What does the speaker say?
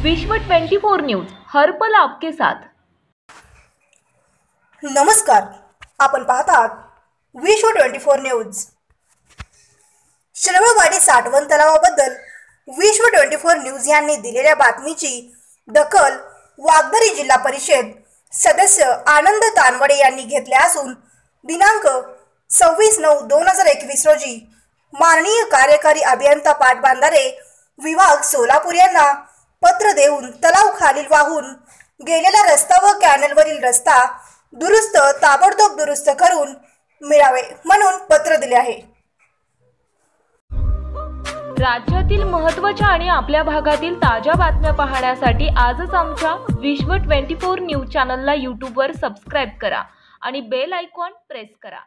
विश्व 24 न्यूज हर पल आपके साथ। नमस्कार, आपण पाहतात विश्व 24 न्यूज। शिरवळवाडी साठवण तलावाबद्दल विश्व 24 न्यूज यांनी दिलेल्या बातमीची दखल वागदरी जिल्हा परिषद सदस्य आनंद तानवडे यांनी घेतली असून दिनांक 26/9/2021 रोजी माननीय कार्यकारी अभियंता पाटबंधारे विभाग सोलापूर यांना पत्र देऊन तलाव खालील वाहून गेलेला रस्ता व कॅनलवरील रस्ता ताबडतोब दुरुस्त करून मिळावे म्हणून पत्र दिले आहे। राज्यातील महत्त्वाच्या आणि आपल्या भागातील ताज्या बातम्या पाहण्यासाठी आजच आमच्या विश्व 24 न्यूज चॅनलला YouTube वर सबस्क्राइब करा आणि बेल आयकॉन प्रेस करा।